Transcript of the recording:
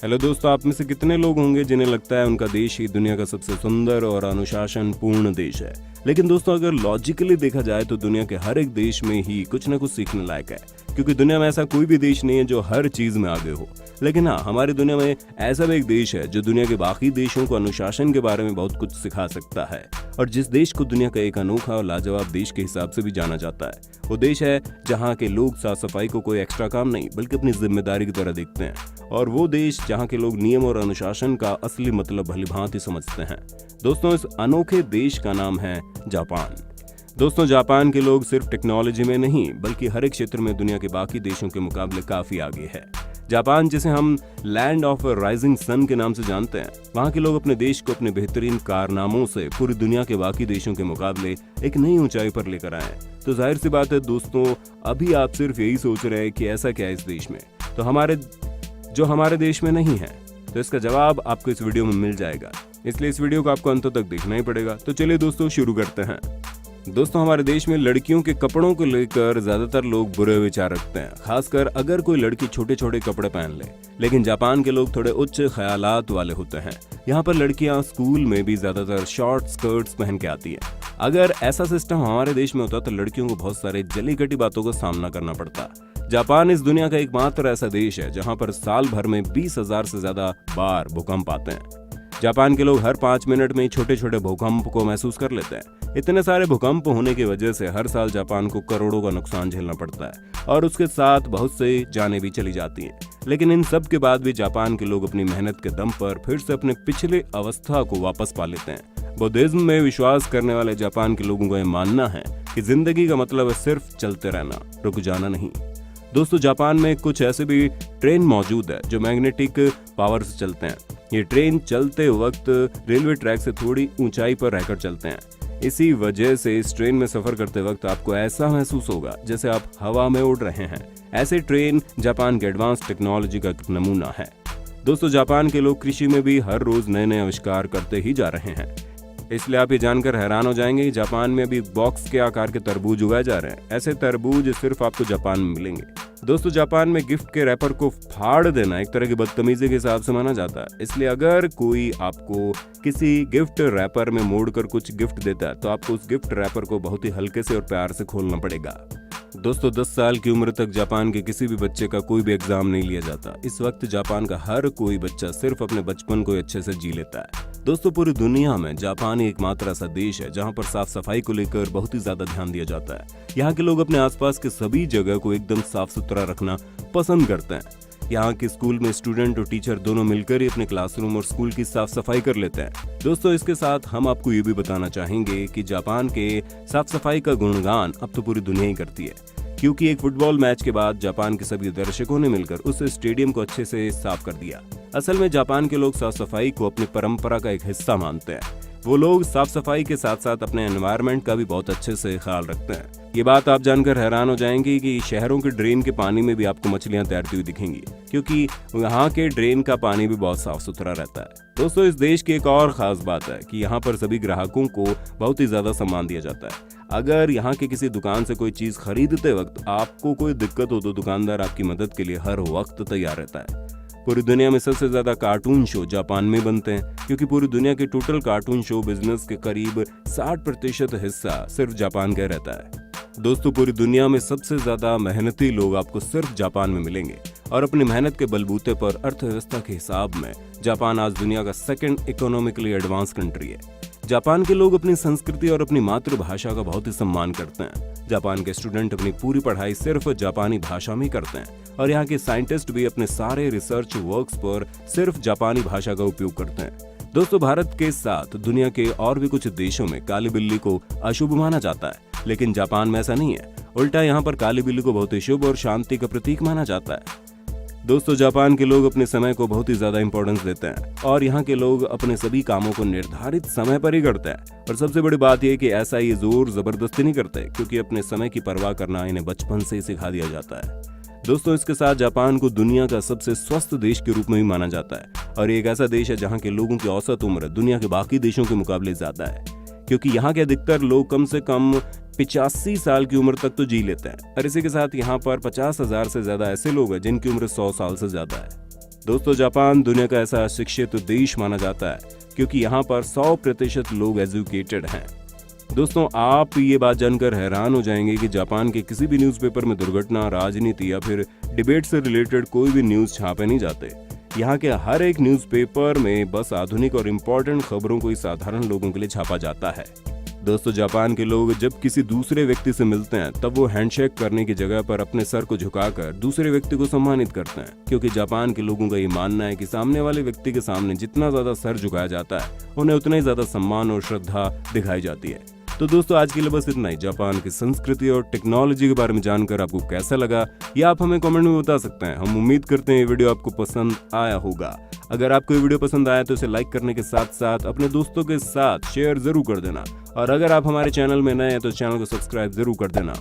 Hello दोस्तों, आप में से कितने लोग होंगे जिन्हें लगता है उनका देश ही दुनिया का सबसे सुंदर और अनुशासन पूर्ण देश है। लेकिन दोस्तों, अगर लॉजिकली देखा जाए तो दुनिया के हर एक देश में ही कुछ ना कुछ सीखने लायक है, क्योंकि दुनिया में ऐसा कोई भी देश नहीं है जो हर चीज में आगे हो। लेकिन हाँ, हमारी दुनिया में ऐसा भी एक देश है जो दुनिया के बाकी देशों को अनुशासन के बारे में बहुत कुछ सिखा सकता है, और जिस देश को दुनिया का एक अनोखा और लाजवाब देश के हिसाब से भी जाना जाता है, वो देश है जहाँ के लोग साफ सफाई को कोई एक्स्ट्रा काम नहीं बल्कि अपनी जिम्मेदारी की तरह देखते हैं, और वो देश जहाँ के लोग नियम और अनुशासन का असली मतलब भलीभांति समझते हैं। दोस्तों, इस अनोखे देश का नाम है जापान। दोस्तों, जापान के लोग सिर्फ टेक्नोलॉजी में नहीं बल्कि हर एक क्षेत्र में दुनिया के बाकी देशों के मुकाबले काफी आगे है। जापान, जिसे हम लैंड ऑफ राइजिंग सन के नाम से जानते हैं, वहाँ के लोग अपने देश को अपने बेहतरीन कारनामों से पूरी दुनिया के बाकी देशों के मुकाबले एक नई ऊंचाई पर लेकर आए। तो जाहिर सी बात है दोस्तों, अभी आप सिर्फ यही सोच रहे हैं कि ऐसा क्या है इस देश में तो हमारे देश में नहीं है। तो इसका जवाब आपको इस वीडियो में मिल जाएगा, इसलिए इस वीडियो को आपको अंत तक देखना ही पड़ेगा। तो चलिए दोस्तों, शुरू करते हैं। दोस्तों, हमारे देश में लड़कियों के कपड़ों को लेकर ज्यादातर लोग बुरे विचार रखते हैं, खासकर अगर कोई लड़की छोटे छोटे कपड़े पहन ले। लेकिन जापान के लोग थोड़े उच्च ख्यालात वाले होते हैं। यहाँ पर लड़कियां स्कूल में भी ज्यादातर शॉर्ट स्कर्ट्स पहन के आती हैं। अगर ऐसा सिस्टम हमारे देश में होता तो लड़कियों को बहुत सारे जलीकटी बातों का सामना करना पड़ता। जापान इस दुनिया का एकमात्र ऐसा देश है जहाँ पर साल भर में 20,000 से ज्यादा बार भूकंप आते हैं। जापान के लोग हर 5 मिनट में छोटे छोटे भूकंप को महसूस कर लेते हैं। इतने सारे भूकंप होने की वजह से हर साल जापान को करोड़ों का नुकसान झेलना पड़ता है, और उसके साथ बहुत से जानें भी चली जाती हैं। लेकिन इन सब के बाद भी जापान के लोग अपनी मेहनत के दम पर फिर से अपने पिछले अवस्था को वापस पा लेते हैं। बुद्धिज्म में विश्वास करने वाले जापान के लोगों का यह मानना है कि जिंदगी का मतलब है सिर्फ चलते रहना, रुक जाना नहीं। दोस्तों, जापान में कुछ ऐसे भी ट्रेन मौजूद है जो मैग्नेटिक पावर से चलते हैं। ये ट्रेन चलते वक्त रेलवे ट्रैक से थोड़ी ऊंचाई पर रहकर चलते हैं। इसी वजह से इस ट्रेन में सफर करते वक्त आपको ऐसा महसूस होगा जैसे आप हवा में उड़ रहे हैं। ऐसे ट्रेन जापान के एडवांस टेक्नोलॉजी का एक नमूना है। दोस्तों, जापान के लोग कृषि में भी हर रोज नए नए आविष्कार करते ही जा रहे हैं। इसलिए आप ये जानकर हैरान हो जाएंगे कि जापान में अभी बॉक्स के आकार के तरबूज उगाए जा रहे हैं। ऐसे तरबूज सिर्फ आपको जापान में मिलेंगे। दोस्तों, जापान में गिफ्ट के रैपर को फाड़ देना एक तरह की बदतमीजी के हिसाब से माना जाता है। इसलिए अगर कोई आपको किसी गिफ्ट रैपर में मोड़कर कुछ गिफ्ट देता है तो आपको उस गिफ्ट रैपर को बहुत ही हल्के से और प्यार से खोलना पड़ेगा। दोस्तों, 10 साल की उम्र तक जापान के किसी भी बच्चे का कोई भी एग्जाम नहीं लिया जाता। इस वक्त जापान का हर कोई बच्चा सिर्फ अपने बचपन को अच्छे से जी लेता है। दोस्तों, पूरी दुनिया में जापान ही एकमात्र ऐसा देश है जहां पर साफ सफाई को लेकर बहुत ही ज्यादा ध्यान दिया जाता है। यहाँ के लोग अपने आसपास के सभी जगह को एकदम साफ सुथरा रखना पसंद करते हैं। यहाँ के स्कूल में स्टूडेंट और टीचर दोनों मिलकर ही अपने क्लासरूम और स्कूल की साफ सफाई कर लेते हैं। दोस्तों, इसके साथ हम आपको ये भी बताना चाहेंगे कि जापान के साफ सफाई का गुणगान अब तो पूरी दुनिया ही करती है, क्योंकि एक फुटबॉल मैच के बाद जापान के सभी दर्शकों ने मिलकर उस स्टेडियम को अच्छे से साफ कर दिया। असल में जापान के लोग साफ सफाई को अपनी परंपरा का एक हिस्सा मानते हैं। वो लोग साफ सफाई के साथ साथ अपने एनवायरनमेंट का भी बहुत अच्छे से ख्याल रखते हैं। ये बात आप जानकर हैरान हो जाएंगे कि शहरों के ड्रेन के पानी में भी आपको मछलियां तैरती हुई दिखेंगी, क्योंकि यहाँ के ड्रेन का पानी भी बहुत साफ सुथरा रहता है। दोस्तों, इस देश की एक और खास बात है कि यहाँ पर सभी ग्राहकों को बहुत ही ज्यादा सम्मान दिया जाता है। अगर यहाँ के किसी दुकान से कोई चीज खरीदते वक्त आपको कोई दिक्कत हो तो दुकानदार आपकी मदद के लिए हर वक्त तैयार रहता है। पूरी दुनिया में सबसे ज्यादा कार्टून शो जापान में बनते हैं, क्योंकि पूरी दुनिया के टोटल कार्टून शो बिजनेस के करीब 60% हिस्सा सिर्फ जापान का रहता है। दोस्तों, पूरी दुनिया में सबसे ज्यादा मेहनती लोग आपको सिर्फ जापान में मिलेंगे, और अपनी मेहनत के बलबूते पर अर्थव्यवस्था के हिसाब में जापान आज दुनिया का सेकंड इकोनॉमिकली एडवांस कंट्री है। जापान के लोग अपनी संस्कृति और अपनी मातृभाषा का बहुत ही सम्मान करते हैं। जापान के स्टूडेंट अपनी पूरी पढ़ाई सिर्फ जापानी भाषा में करते हैं, और यहाँ के साइंटिस्ट भी अपने सारे रिसर्च वर्क्स पर सिर्फ जापानी भाषा का उपयोग करते हैं। दोस्तों, भारत के साथ दुनिया के और भी कुछ देशों में काली बिल्ली को अशुभ माना जाता है, लेकिन जापान में ऐसा नहीं है। उल्टा यहाँ पर काली बिल्ली को बहुत ही शुभ और शांति का प्रतीक माना जाता है। दोस्तों, जापान के लोग अपने समय को बहुत ही ज्यादा इंपॉर्टेंस देते हैं, और यहाँ के लोग अपने सभी कामों को निर्धारित समय पर ही करते हैं। और सबसे बड़ी बात यह कि ऐसा ये जोर जबरदस्ती नहीं करते, क्योंकि अपने समय की परवाह करना इन्हें बचपन से ही सिखा दिया जाता है। दोस्तों, इसके साथ जापान को दुनिया का सबसे स्वस्थ देश के रूप में भी माना जाता है, और एक ऐसा देश है जहाँ के लोगों की औसत उम्र दुनिया के बाकी देशों के मुकाबले ज्यादा है, क्योंकि यहाँ के अधिकतर लोग कम से कम 85 साल की उम्र तक तो जी लेते हैं। और इसी के साथ यहाँ पर 50,000 से ज्यादा ऐसे लोग हैं जिनकी उम्र 100 साल से ज्यादा है। दोस्तों, जापान दुनिया का ऐसा शिक्षित देश माना जाता है क्योंकि यहाँ पर 100% लोग एजुकेटेड हैं। दोस्तों, आप ये बात जानकर हैरान हो जाएंगे कि जापान के किसी भी न्यूज़पेपर में दुर्घटना, राजनीति या फिर डिबेट से रिलेटेड कोई भी न्यूज़ छापे नहीं जाते। यहाँ के हर एक न्यूज़पेपर में बस आधुनिक और इम्पोर्टेंट खबरों को ही साधारण लोगों के लिए छापा जाता है। दोस्तों, जापान के लोग जब किसी दूसरे व्यक्ति से मिलते हैं तब वो हैंडशेक करने की जगह पर अपने सर को झुकाकर दूसरे व्यक्ति को सम्मानित करते हैं, क्योंकि जापान के लोगों का ये मानना है कि सामने वाले व्यक्ति के सामने जितना ज्यादा सर झुकाया जाता है उन्हें उतना ही ज्यादा सम्मान और श्रद्धा दिखाई जाती है। तो दोस्तों, आज के लिए बस इतना ही। जापान की संस्कृति और टेक्नोलॉजी के बारे में जानकर आपको कैसा लगा ये आप हमें कमेंट में बता सकते हैं। हम उम्मीद करते हैं ये वीडियो आपको पसंद आया होगा। अगर आपको ये वीडियो पसंद आया तो इसे लाइक करने के साथ साथ अपने दोस्तों के साथ शेयर जरूर कर देना, और अगर आप हमारे चैनल में नए हैं तो चैनल को सब्सक्राइब जरूर कर देना।